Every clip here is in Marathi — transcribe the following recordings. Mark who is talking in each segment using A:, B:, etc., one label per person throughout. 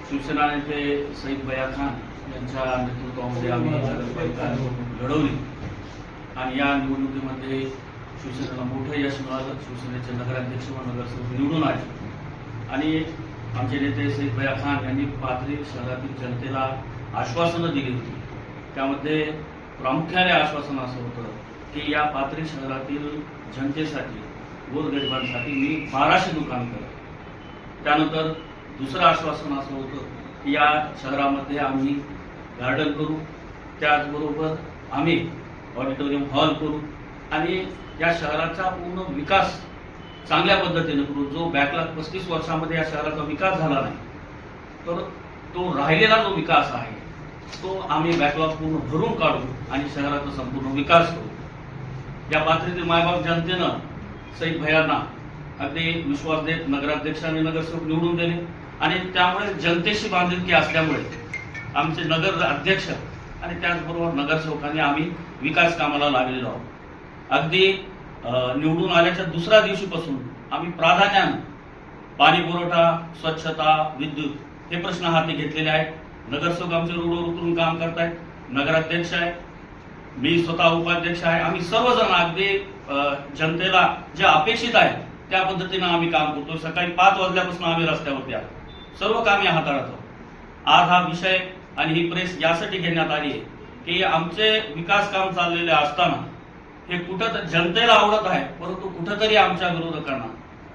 A: शिवसेना नेते सईद भैया खान यांच्या नेतृत्वामध्ये आम्ही नगरपालिका निवडणूक लढवली आणि या निवडणुकीमध्ये शिवसेनेला मोठं यश मिळालं. शिवसेनेचे नगराध्यक्ष व नगरसेवक निवडून आले आणि आमचे नेते सईद भैया खान यांनी पाथरी शहरातील जनतेला आश्वासनं दिली होती. त्यामध्ये प्रामुख्याने आश्वासन असं होतं की या पाथरी शहरातील जनतेसाठी गोरगरिबांसाठी मी 1200 दुकान करेन. त्यानंतर दुसरं आश्वासन असं होतं की या शहरामध्ये आम्ही गार्डन करू, त्याचबरोबर आम्ही ऑडिटोरियम हॉल करू आणि या शहराचा पूर्ण विकास चांगल्या पद्धतीने करू. जो बॅकलॉग 35 वर्षामध्ये या शहराचा विकास झाला नाही, तर तो राहिलेला जो विकास आहे तो आम्ही बॅकलॉग पूर्ण भरून काढू आणि शहराचा संपूर्ण विकास करू. या पाथरीतील मायबाप जनतेनं सईद भैयांना अगदी विश्वास देत नगराध्यक्ष आणि नगरसेवक निवडून दिले आणि त्यामुळे जनतेशी बांधिलकी असल्यामुळे आमचे नगर अध्यक्ष आणि त्याचबरोबर नगरसेवकांनी आम्ही विकास कामाला लागलेलो आहोत. अगदी निवडून आल्याच्या दुसऱ्या दिवशीपासून आम्ही प्राधान्यानं पाणी पुरवठा, स्वच्छता, विद्युत हे प्रश्न हाती घेतलेले आहेत. नगरसेवक आमचे रोडवर उतरून काम करतायत, नगराध्यक्ष आहे, मी स्वतः उपाध्यक्ष आहे. आम्ही सर्वजण अगदी जनतेला जे अपेक्षित आहे त्या पद्धतीनं आम्ही काम करतो. सकाळी 5 वाजल्यापासून आम्ही रस्त्यावरती आहोत, सर्व कामे हाताळतो. आज हा विषय आणि ही प्रेस यासाठी घेण्यात आली आहे की आमचे विकास काम चाललेले असताना हे कुठं जनतेला आवडत आहे, परंतु कुठंतरी आमच्या विरोधकांना,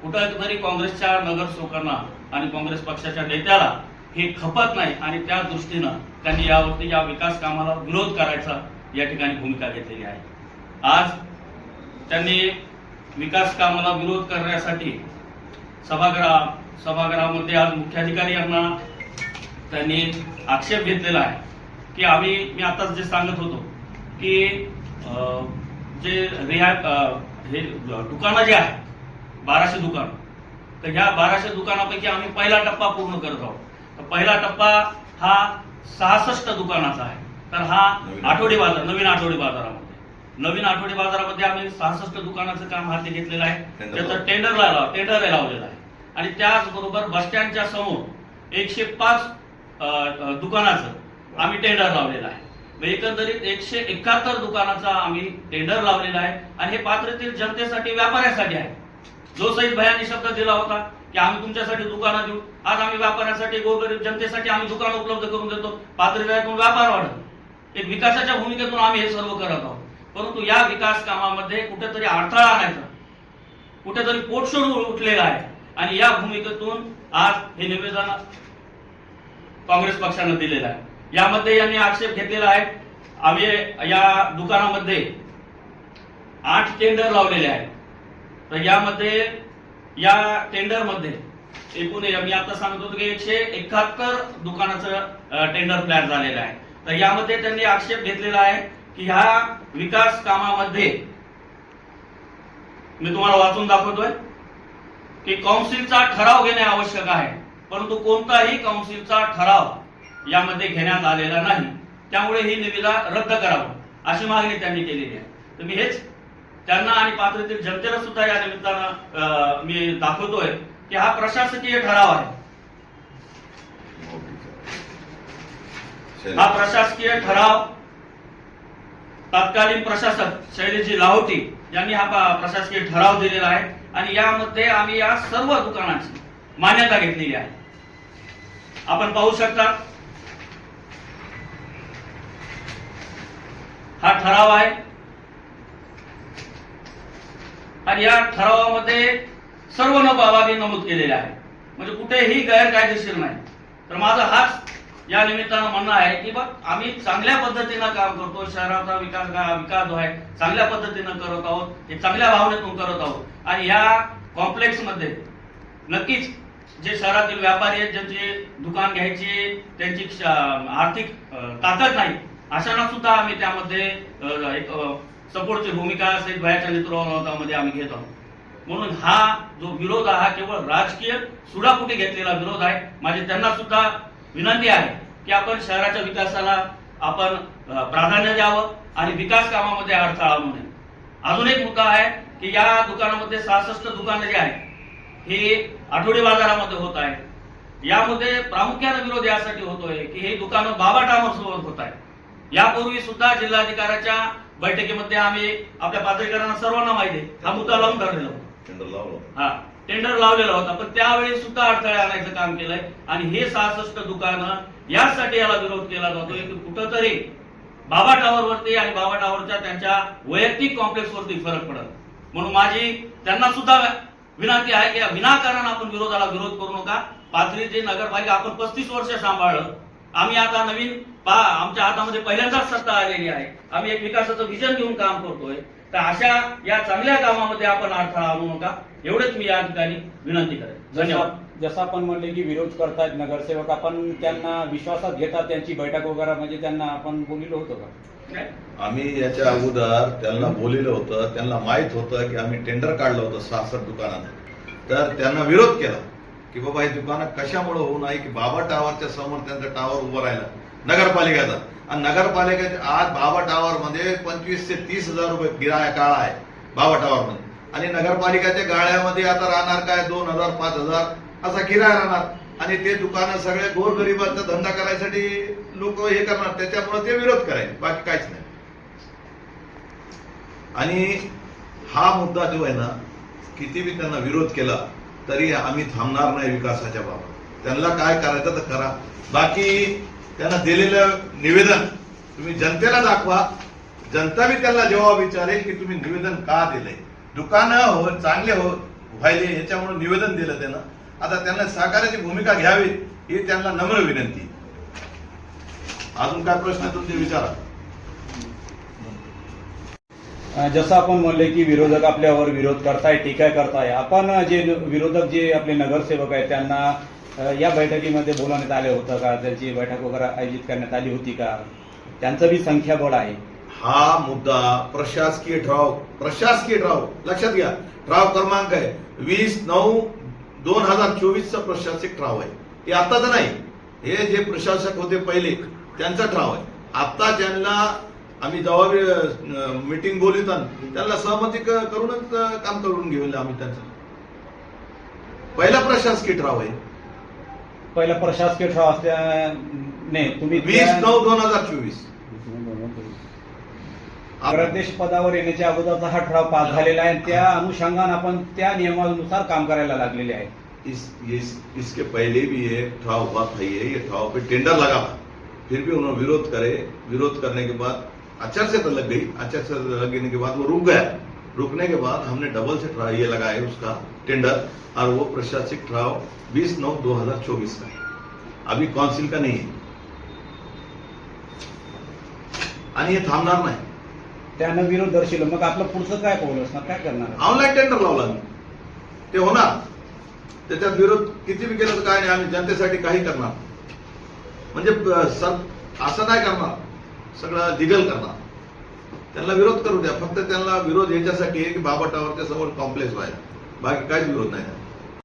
A: कुठंतरी काँग्रेसच्या नगरसेवकांना आणि काँग्रेस पक्षाच्या नेत्याला हे खपत नाही आणि त्या दृष्टीनं त्यांनी यावरती या विकास कामाला विरोध करायचा या ठिकाणी भूमिका घेतलेली आहे. आज त्यांनी विकास कामाला विरोध करण्यासाठी सभागृहामध्ये आज मुख्याधिकारी यांना त्यांनी आक्षेप घेतलेला आहे की मी आताच जे सांगत होतो की जे हे दुकानं जे आहे 1200 दुकान, तर ह्या 1200 दुकानापैकी आम्ही पहिला टप्पा पूर्ण करत आहोत. तर पहिला टप्पा हा 66 दुकानाचा आहे. तर हा आठवडी बाजार, नवीन आठवडी बाजारामध्ये आम्ही 66 दुकानाचं काम हाती घेतलेलं आहे. त्याचं टेंडर लावलेलं आहे आणि त्याचबरोबर बस स्टँडच्या समोर 105 दुकानाचं आम्ही टेंडर लावलेलं आहे. एकंदरीत 171 दुकानाचा आम्ही टेंडर लावलेला आहे आणि हे पाथरीतील जनतेसाठी, व्यापाऱ्यासाठी आहे. जो सईद भैयांनी शब्द दिला होता की आम्ही तुमच्यासाठी दुकानं देऊ, आज आम्ही व्यापाऱ्यांसाठी, गोरगरीब जनतेसाठी आम्ही दुकानं उपलब्ध करून देतो. पाथरीतून व्यापार वाढत, एक विकासाच्या भूमिकेतून आम्ही हे सर्व करत आहोत. परंतु या विकास कामामध्ये कुठेतरी अडथळा आणायचा, कुठेतरी पोटशोड उठलेला आहे आणि या भूमिकेतून आज हे निवेदन काँग्रेस पक्षानं दिलेलं आहे. यामध्ये यांनी आक्षेप घेतलेला आहे. आम्ही या दुकानामध्ये 8 टेंडर लावलेले आहेत. तर यामध्ये या टेंडरमध्ये एकूण मी आता सांगत होतो की 171 दुकानाचं टेंडर प्लॅन झालेलं आहे. तर यामध्ये त्यांनी आक्षेप घेतलेला आहे की ह्या विकास कामामध्ये, मी तुम्हाला वाचून दाखवतोय की काउन्सिलचा ठराव घेणे आवश्यक आहे, परंतु कोणताही काउन्सिलचा ठराव यामध्ये घेण्यात आलेला नाही. त्यामुळे ही निविदा रद्द करावं अशी मागणी त्यांनी केलेली आहे. तर मी हेच त्यांना आणि पाथरीतील जनतेला सुद्धा या निमित्तानं मी दाखवतोय की हा प्रशासकीय ठराव आहे. हा प्रशासकीय ठराव तत्कालीन प्रशासक शैलेशजी लाहोटी यांनी हा प्रशासकीय ठराव दिलेला आहे आणि यामध्ये आम्ही या सर्व दुकानांची मान्यता घेतलेली आहे. आपण पाहू शकता हा ठराव आहे आणि या ठरावामध्ये सर्व बाबी नमूद केलेल्या आहेत, म्हणजे कुठेही गैरकायदेशीर नाही. तर माझा हाच या निमित्तानं म्हणणं आहे की बघ, आम्ही चांगल्या पद्धतीनं काम करतो, शहराचा विकास जो आहे चांगल्या पद्धतीनं करत आहोत, हे चांगल्या भावनेतून करत आहोत आणि या कॉम्प्लेक्समध्ये नक्कीच जे शहरातील व्यापारी आहेत, ज्यांची दुकान घ्यायची त्यांची आर्थिक ताकद नाही, अशांना सुद्धा आम्ही त्यामध्ये एक सपोर्टची भूमिका सईद भैयाच्या नेतृत्वामध्ये आम्ही घेत आहोत. म्हणून हा जो विरोध हा केवळ राजकीय सुडापुटी घेतलेला विरोध आहे. माझी त्यांना सुद्धा विनंती आहे की आपण शहराच्या विकासाला आपण प्राधान्य द्यावं आणि विकास कामामध्ये अडथळा आणू नये. अजून एक मुद्दा आहे की या दुकानामध्ये 66 दुकानं जे आहेत हे आठवडी बाजारामध्ये होत आहे. यामध्ये प्रामुख्याने विरोध यासाठी होतोय की हे दुकानं बाबा टावर सोबत होत आहे. यापूर्वी सुद्धा जिल्हाधिकाऱ्याच्या बैठकीमध्ये आम्ही आपल्या पातळीकरांना सर्वांना माहिती आहे हा मुद्दा लावून धरलेला होता. टेंडर लावलेला होता, पण त्यावेळी सुद्धा अडथळे आणायचं काम केलंय आणि हे 66 दुकानं यासाठी याला विरोध केला जातोय की कुठंतरी बाबा टावर वरती आणि बाबा टावरच्या त्यांच्या वैयक्तिक कॉम्प्लेक्स वरती फरक पडत. म्हणून माझी त्यांना सुद्धा विनंती आहे की विनाकारण आपण विरोधाला विरोध करू नका. पाथरीची नगरपालिका आपण 35 वर्ष सांभाळलं. आम्ही आता नवीन आमच्या हातामध्ये पहिल्यांदाच सत्ता आलेली आहे. आम्ही एक विकासाचं विजन घेऊन काम करतोय. तर अशा या चांगल्या कामामध्ये आपण अडथळा आणू नका एवढेच मी या ठिकाणी विनंती करेन. धन्यवाद.
B: जसं आपण म्हणले की विरोध करतायत नगरसेवक, आपण त्यांना विश्वासात घेतात, त्यांची बैठक वगैरे म्हणजे त्यांना आपण बोललो होतो का?
C: आम्ही याच्या अगोदर त्यांना बोललेलं होतं. त्यांना माहित होतं की आम्ही टेंडर काढलं होतं 66 दुकानांना. तर त्यांना विरोध केला की बाबा हे दुकानं कशामुळे होऊ नये की बाबा टावरच्या समोर त्यांचा टावर उभं राहिला नगरपालिकेचा. आणि नगरपालिकेचे आज बाबा टावर मध्ये 25 ते 30 हजार रुपये किराया काळा आहे बाबा टावर मध्ये. आणि नगरपालिकेच्या गाळ्यामध्ये आता राहणार काय 2000 5000 असा किराया राहणार. आणि ते दुकानं सगळे गोरगरिबांचा धंदा करायसाठी लोक हे करणार. त्याच्यामुळे ते विरोध करायचे, बाकी काहीच नाही. आणि हा मुद्दा जो आहे ना, किती बी त्यांना विरोध केला तरी आम्ही थांबणार नाही विकासाच्या बाबत. त्यांना काय करायचं तर करा. बाकी त्यांना दिलेलं निवेदन तुम्ही जनतेला दाखवा. जनता बी त्यांना जेव्हा विचारेल की तुम्ही निवेदन का दिलंय, दुकानं चांगले व्हायले याच्यामुळे निवेदन दिलं त्यानं. आता त्यांना सहकार्याची भूमिका घ्यावी ही त्यांना नम्र विनंती. अजून काय प्रश्न तुमचे विचारा.
B: जसं आपण म्हणले की विरोधक आपल्यावर विरोध करताय, टीका करताय, आपण जे विरोधक जे आपले नगरसेवक आहेत त्यांना या बैठकीमध्ये बोलवण्यात आले होतं का? त्यांची बैठक वगैरे आयोजित करण्यात आली होती का? त्यांचं बी संख्याबळ आहे.
C: हा मुद्दा प्रशासकीय ठराव लक्षात घ्या. ठराव क्रमांक आहे 20/9/2024 चा प्रशासकीय ठराव आहे. हे आताच नाही, हे जे प्रशासक होते पहिले त्यांचा ठराव आहे. आता ज्यांना आम्ही जेव्हा मीटिंग बोलवतात त्यांना सहमती करूनच काम करून घेऊन आम्ही त्यांचा पहिला प्रशासकीय ठराव आहे.
B: पहिला प्रशासकीय ठराव असल्याने तुम्ही
C: 20/9/2024
B: अध्यक्ष पदावर येण्याच्या अगोदरचा हा ठराव पास झालेला आहे. त्या अनुषंगाने आपण त्या नियमानुसार काम करायला लागलेले आहे.
C: इसके पहले भी ये ठराव हुआ था. ये ठराव पे टेंडर लगा था, फिर भी उन्होंने विरोध करे. विरोध करने के बाद आचार संहिता लग गई. आचार संहिता लगने के बाद वो रुक गया. रुकने के बाद हमने डबल से ठराव ये लगाया उसका टेंडर, और वो प्रशासनिक ठराव 20/9/2024 का है. अभी काउंसिल का नहीं है आणि हे थांबणार नाही.
B: त्यानं विरोध दर्शवला. मग आपलं पुढचं काय पाऊल असणार, काय करणार?
C: ऑनलाईन टेंडर लावला मी, ते होणार. त्याच्यात विरोध किती बी केलं तर काय नाही, आम्ही जनतेसाठी काही करणार. म्हणजे असं नाही करणार, सगळं लिगल करणार. त्यांना विरोध करू द्या, फक्त त्यांना विरोध याच्यासाठी आहे की बाबा टावरच्या समोर कॉम्प्लेक्स व्हायला, बाकी काहीच विरोध नाही.